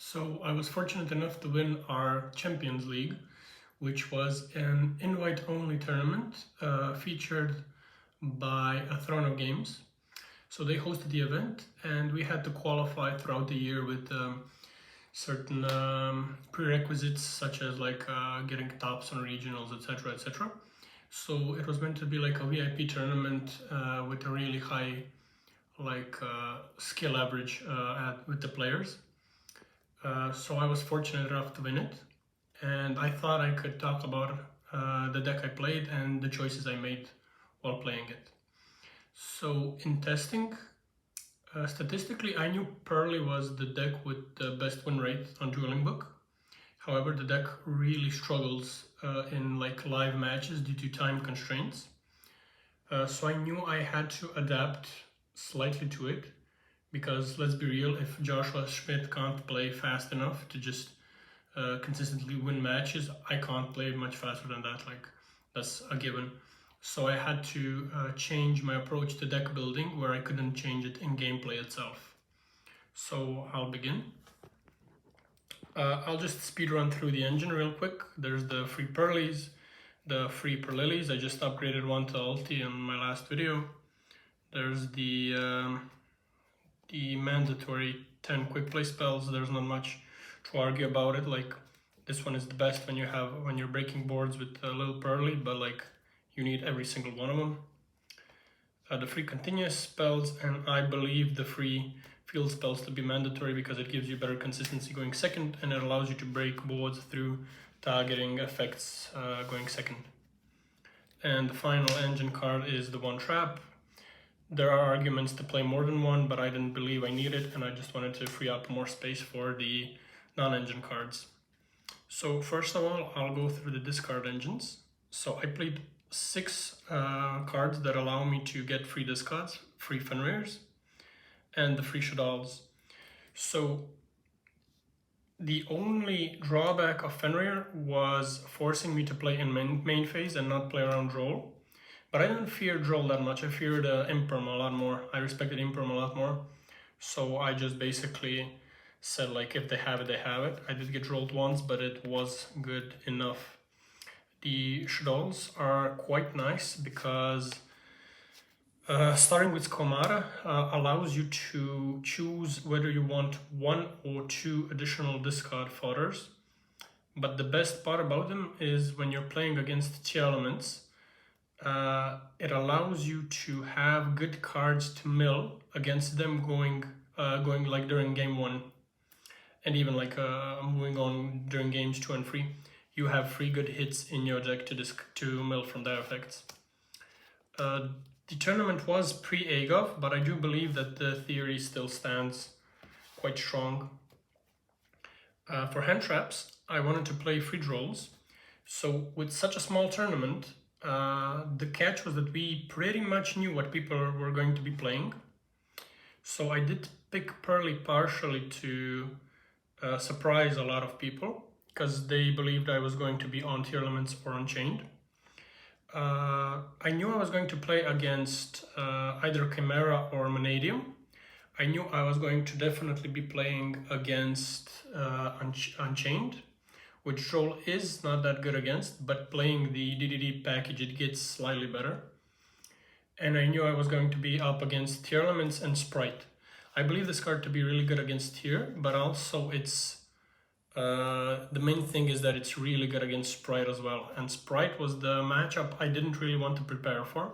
So I was fortunate enough to win our Champions League, which was an invite-only tournament featured by a Throne of Games. So they hosted the event, and we had to qualify throughout the year with certain prerequisites, such as getting tops on regionals, etc., etc. So it was meant to be like a VIP tournament with a really high skill average with the players. So I was fortunate enough to win it, and I thought I could talk about the deck I played and the choices I made while playing it. So in testing, statistically, I knew Purrely was the deck with the best win rate on Dueling Book. However, the deck really struggles in live matches due to time constraints. So I knew I had to adapt slightly to it, because let's be real, if Joshua Schmidt can't play fast enough to just consistently win matches, I can't play much faster than that. That's a given. So I had to change my approach to deck building, where I couldn't change it in gameplay itself. So I'll begin. I'll just speed run through the engine real quick. There's the free Purrelys, the free Purrelys. I just upgraded one to ulti in my last video. There's the mandatory 10 quick play spells. There's not much to argue about it. This one is the best when you're breaking boards with a little Purrely, but you need every single one of them. The free continuous spells, and I believe the free field spells to be mandatory because it gives you better consistency going second, and it allows you to break boards through targeting effects going second. And the final engine card is the one trap. There are arguments to play more than one, but I didn't believe I needed it, and I just wanted to free up more space for the non-engine cards. So first of all, I'll go through the discard engines. So I played 6 cards that allow me to get free discards, free Fenrir's, and the free Shadal's. So the only drawback of Fenrir was forcing me to play in main phase and not play around Droll. But I didn't fear Droll that much. I feared Imperm a lot more. I respected Imperm a lot more. So I just basically said, if they have it, they have it. I did get Drolled once, but it was good enough. The Shadals are quite nice because starting with Chimera allows you to choose whether you want 1 or 2 additional discard fodders. But the best part about them is when you're playing against Tearlaments, it allows you to have good cards to mill against them going during game 1, and even moving on during games 2 and 3. You have 3 good hits in your deck to mill from their effects. The tournament was pre-AGOV, but I do believe that the theory still stands quite strong. For hand traps, I wanted to play free Drolls. So with such a small tournament, the catch was that we pretty much knew what people were going to be playing. So I did pick Purrely partially to surprise a lot of people, because they believed I was going to be on Tearlaments or Unchained. I knew I was going to play against either Chimera or Vanadium. I knew I was going to definitely be playing against Unchained, which Droll is not that good against, but playing the DDD package, it gets slightly better. And I knew I was going to be up against Tearlaments and Spright. I believe this card to be really good against Tear, but also it's the main thing is that it's really good against Spright as well. And Spright was the matchup I didn't really want to prepare for.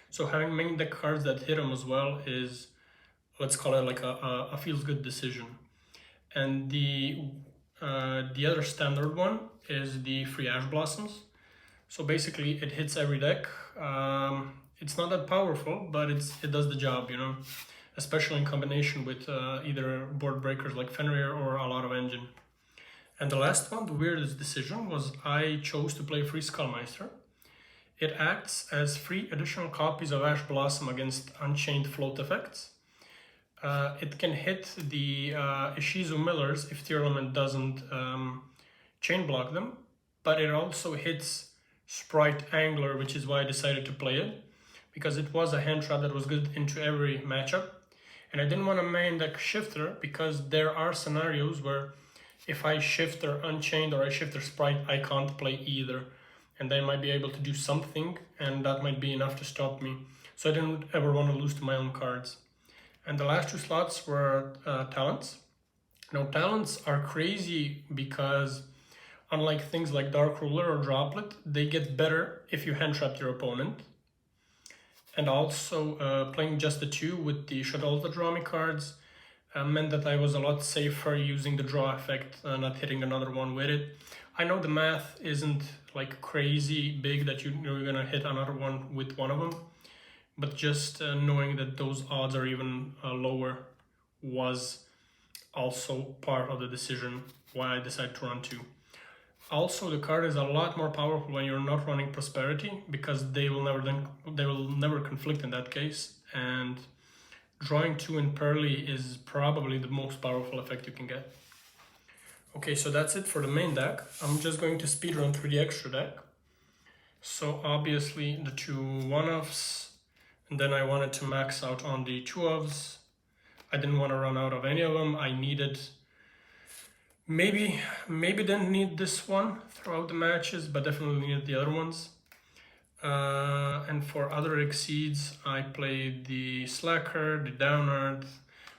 So having main deck cards that hit him as well is, let's call it a feels good decision. And the other standard one is the free Ash Blossoms. So basically it hits every deck. It's not that powerful, but it does the job, especially in combination with either board breakers like Fenrir or a lot of engine. And the last one, the weirdest decision, was I chose to play free Skullmeister. It acts as 3 additional copies of Ash Blossom against Unchained float effects. It can hit the Ishizu Millers if Tearlament doesn't chain block them, but it also hits Spright Angler, which is why I decided to play it, because it was a hand trap that was good into every matchup. And I didn't want to main deck Shifter because there are scenarios where if I shift their Unchained or I shift their Spright, I can't play either. And they might be able to do something, and that might be enough to stop me. So I didn't ever want to lose to my own cards. And the last 2 slots were talents. Now, talents are crazy because unlike things like Dark Ruler or Droplet, they get better if you hand trap your opponent. And also playing just the 2 with the Should Also Draw Me cards meant that I was a lot safer using the draw effect, not hitting another one with it. I know the math isn't like crazy big that you're gonna hit another one with one of them, but just knowing that those odds are even lower was also part of the decision why I decided to run 2. Also, the card is a lot more powerful when you're not running Prosperity, because they will never conflict in that case, and drawing 2 in Purrely is probably the most powerful effect you can get. Okay, so that's it for the main deck. I'm just going to speedrun through the extra deck. So obviously the 2 1-offs, and then I wanted to max out on the 2-offs. I didn't want to run out of any of them. I needed, maybe didn't need this one throughout the matches, but definitely needed the other ones. And for other exceeds, I played the Slacker, the Downard,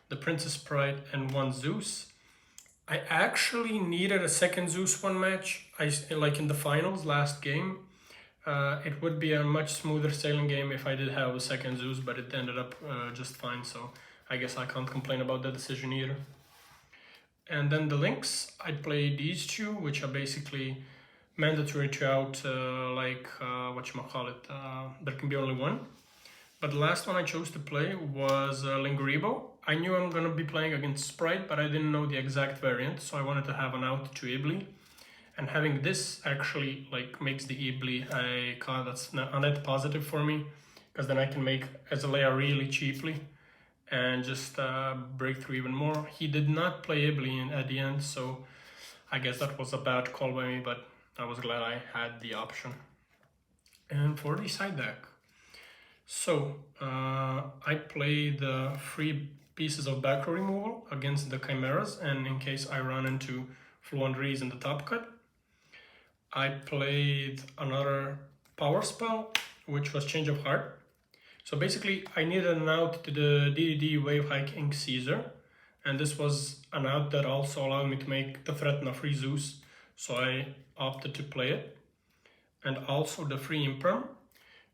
the Princess Spright, and 1 Zeus. I actually needed a second Zeus one match. Like in the finals last game. It would be a much smoother sailing game if I did have a second Zeus, but it ended up just fine, so I guess I can't complain about that decision either. And then the links, I played these 2, which are basically mandatory to out, there can be only one. But the last one I chose to play was Linguribo. I knew I'm gonna be playing against Spright, but I didn't know the exact variant, so I wanted to have an out to Ibli. And having this actually like makes the Ibli a card that's a net positive for me, because then I can make Azalea really cheaply and just break through even more. He did not play Ibli at the end, so I guess that was a bad call by me, but I was glad I had the option. And for the side deck, so I played 3 pieces of back row removal against the Chimeras, and in case I run into Fluent Rees in the top cut. I played another power spell, which was Change of Heart. So basically, I needed an out to the DDD Wave Hiking Caesar, and this was an out that also allowed me to make the threat a free Zeus, so I opted to play it. And also the free Imperm,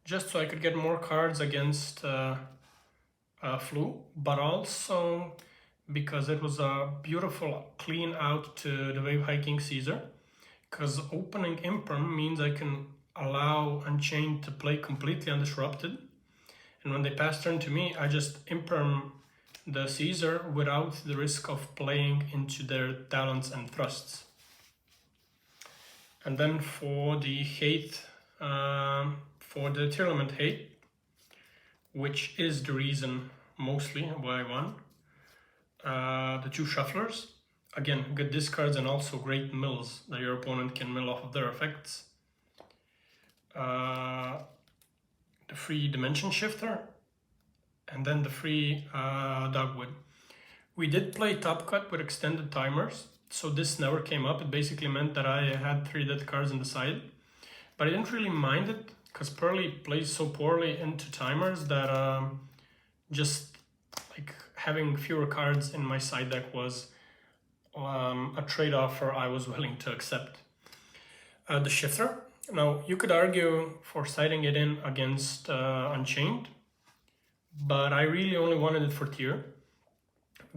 just so I could get more cards against Flu, but also because it was a beautiful clean out to the Wave Hiking Caesar, because opening Imperm means I can allow Unchained to play completely undisrupted, and when they pass turn to me, I just Imperm the Caesar without the risk of playing into their talents and thrusts. And then for the hate, for the Tearlament hate, which is the reason mostly why I won, the 2 Shufflers, again, good discards and also great mills that your opponent can mill off of their effects. The free Dimension Shifter, and then the free Dogwood. We did play Top Cut with extended timers, so this never came up. It basically meant that I had 3 dead cards in the side, but I didn't really mind it, because Purrely plays so poorly into timers that just like having fewer cards in my side deck was a trade offer I was willing to accept. The Shifter. Now, you could argue for siding it in against Unchained, but I really only wanted it for tier,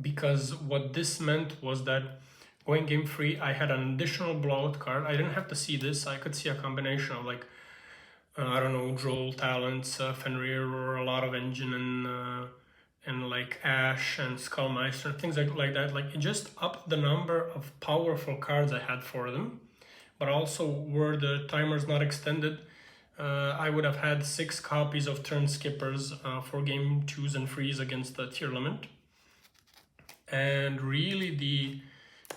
because what this meant was that going game 3, I had an additional blowout card. I didn't have to see this. I could see a combination of like, I don't know, Droll, Talents, Fenrir, or a lot of Engine, and like Ash and Skullmeister, things like that. Like, it just upped the number of powerful cards I had for them. But also, were the timers not extended, I would have had 6 copies of Turn Skippers for game 2s and 3s against the Tearlament. And really, the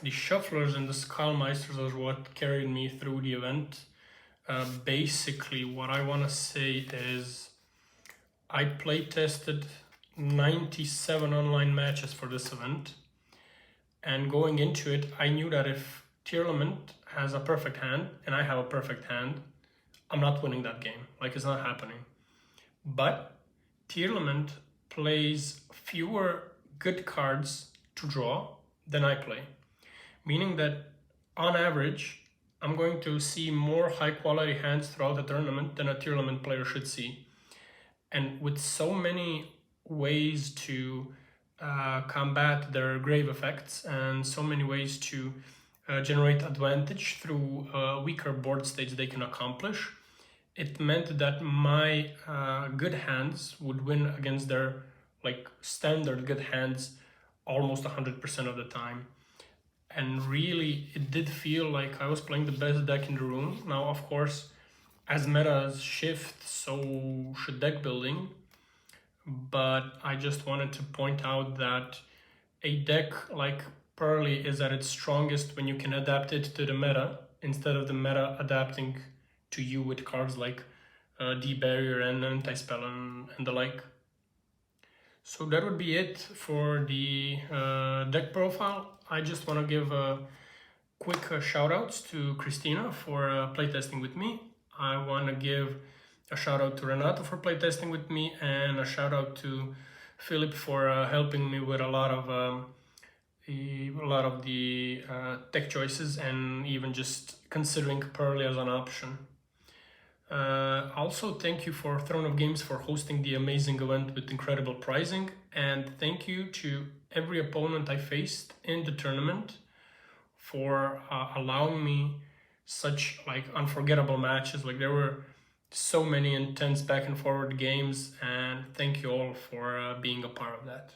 Shufflers and the Skullmeisters are what carried me through the event. Basically, what I want to say is I play tested 97 online matches for this event, And going into it, I knew that if Tearlaments has a perfect hand and I have a perfect hand, I'm not winning that game. Like, it's not happening. But Tearlaments plays fewer good cards to draw than I play. Meaning that on average, I'm going to see more high quality hands throughout the tournament than a Tearlaments player should see. And with so many ways to combat their grave effects and so many ways to generate advantage through weaker board states they can accomplish, it meant that my good hands would win against their like standard good hands almost 100% of the time. And really, it did feel like I was playing the best deck in the room. Now, of course, as metas shift, so should deck building. But I just wanted to point out that a deck like Purrely is at its strongest when you can adapt it to the meta instead of the meta adapting to you with cards like D-Barrier and Anti-Spell and the like. So that would be it for the deck profile. I just want to give quick shout outs to Christina for playtesting with me. I want to give a shout out to Renato for playtesting with me, and a shout out to Philip for helping me with a lot of the tech choices and even just considering Purrely as an option. Also, thank you for Throne of Games for hosting the amazing event with incredible pricing, and thank you to every opponent I faced in the tournament for allowing me such like unforgettable matches. Like, there were so many intense back and forward games, and thank you all for being a part of that.